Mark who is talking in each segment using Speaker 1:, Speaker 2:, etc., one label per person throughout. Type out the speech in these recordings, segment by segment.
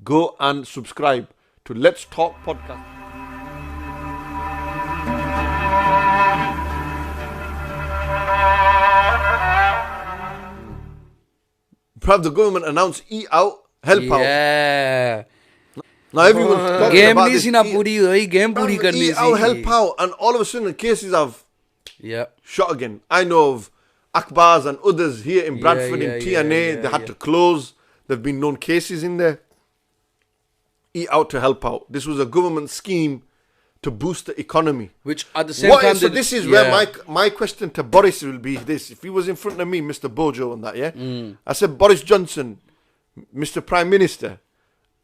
Speaker 1: go and subscribe to Let's Talk Podcast. Perhaps the government announced eat out, help out.
Speaker 2: Yeah.
Speaker 1: Now everyone's talking
Speaker 2: Game
Speaker 1: about
Speaker 2: nahi
Speaker 1: this
Speaker 2: si na
Speaker 1: eat-
Speaker 2: puri hoyi, game puri
Speaker 1: Eat
Speaker 2: karni
Speaker 1: out,
Speaker 2: si.
Speaker 1: help out, and all of a sudden cases have
Speaker 2: Yeah.
Speaker 1: shot again. I know of Akbar's and others here in Bradford, in TNA, they had to close. There have been known cases in there. Eat out to help out. This was a government scheme to boost the economy.
Speaker 2: Which at the same time...
Speaker 1: So this is where my question to Boris will be this. If he was in front of me, Mr. Bojo and that, I said, Boris Johnson, Mr. Prime Minister,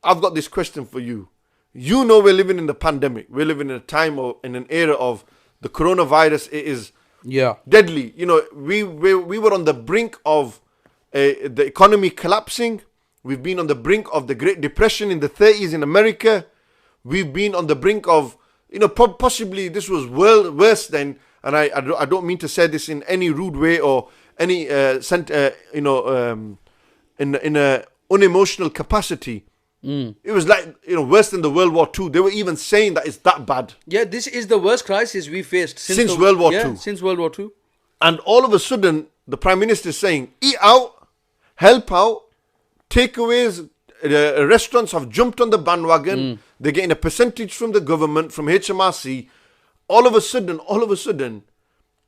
Speaker 1: I've got this question for you. You know we're living in the pandemic. We're living in a time in an era of the coronavirus. It is deadly. You know, we were on the brink of the economy collapsing. We've been on the brink of the Great Depression in the 30s in America. We've been on the brink of, you know, possibly this was worse than, and I don't mean to say this in any rude way or any, in a unemotional capacity. It was like, you know, worse than the World War II. They were even saying that it's that bad.
Speaker 2: Yeah, this is the worst crisis we faced
Speaker 1: since World War II.
Speaker 2: Since World War II.
Speaker 1: And all of a sudden, the Prime Minister is saying, eat out, help out, takeaways, restaurants have jumped on the bandwagon. They're getting a percentage from the government, from HMRC. All of a sudden,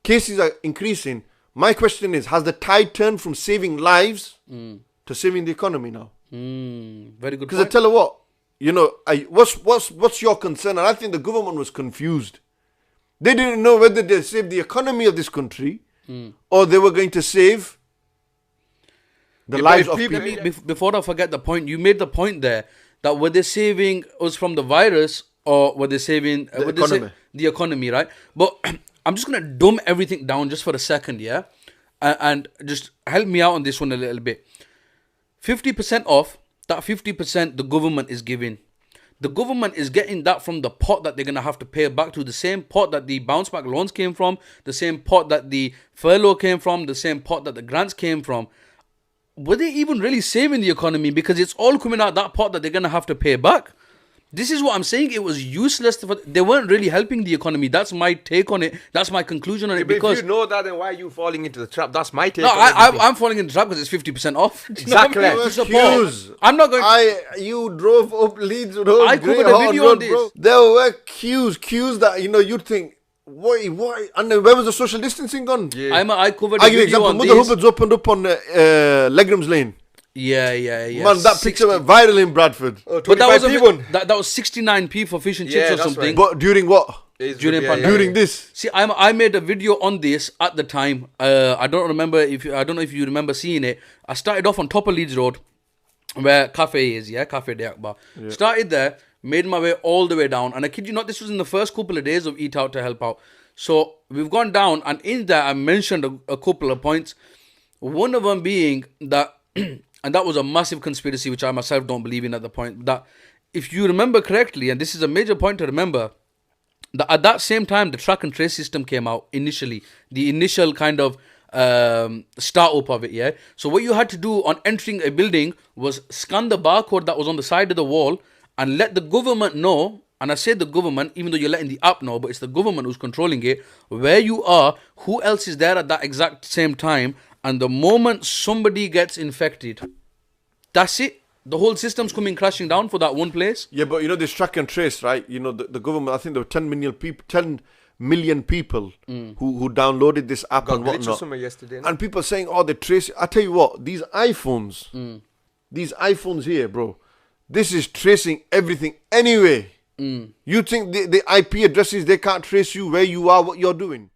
Speaker 1: cases are increasing. My question is, has the tide turned from saving lives to saving the economy now?
Speaker 2: Very good.
Speaker 1: Because I tell you what, you know, what's your concern? And I think the government was confused. They didn't know whether they saved the economy of this country or they were going to save the lives of people.
Speaker 2: Before I forget the point, you made the point there that were they saving us from the virus or were they saving the economy, right? But I'm just going to dumb everything down just for a second, yeah? And just help me out on this one a little bit. 50% off, that 50% the government is giving. The government is getting that from the pot that they're going to have to pay back to, the same pot that the bounce back loans came from, the same pot that the furlough came from, the same pot that the grants came from. Were they even really saving the economy? Because it's all coming out that pot that they're going to have to pay back. This is what I'm saying. It was useless. They weren't really helping the economy. That's my take on it. That's my conclusion on it. Because
Speaker 3: if you know that, then why are you falling into the trap? That's my take.
Speaker 2: No, I'm falling into the trap because it's 50% off.
Speaker 3: Exactly.
Speaker 2: I'm not going.
Speaker 1: You drove up Leeds Road.
Speaker 2: I covered a video on this.
Speaker 1: Bro. There were queues that, you know, you'd think, why? And then where was the social distancing gone?
Speaker 2: Yeah. I covered
Speaker 1: a
Speaker 2: video
Speaker 1: example,
Speaker 2: on this.
Speaker 1: Mother Hubbard's opened up on Legram's Lane.
Speaker 2: Yeah.
Speaker 1: Man, that picture went viral in Bradford.
Speaker 2: But that was 69p for fish and chips or something.
Speaker 1: Right. But during what?
Speaker 2: During
Speaker 1: this.
Speaker 2: See, I made a video on this at the time. I don't know if you remember seeing it. I started off on top of Leeds Road, where Cafe is, Cafe de Akbar. Yeah. Started there, made my way all the way down, and I kid you not, this was in the first couple of days of Eat Out to Help Out. So we've gone down, and in there I mentioned a couple of points. One of them being that. And that was a massive conspiracy, which I myself don't believe in at the point. That if you remember correctly, and this is a major point to remember, that at that same time, the track and trace system came out initially. The initial kind of start-up of it, yeah? So what you had to do on entering a building was scan the barcode that was on the side of the wall and let the government know, and I say the government, even though you're letting the app know, but it's the government who's controlling it, where you are, who else is there at that exact same time, and the moment somebody gets infected, that's it. The whole system's coming crashing down for that one place.
Speaker 1: Yeah, but you know, this track and trace, right? You know, the government, I think there were 10 million people who downloaded this app and whatnot.
Speaker 3: Yesterday,
Speaker 1: and people saying, oh, they trace. I tell you what, these iPhones here, bro, this is tracing everything anyway. You think the IP addresses, they can't trace you, where you are, what you're doing?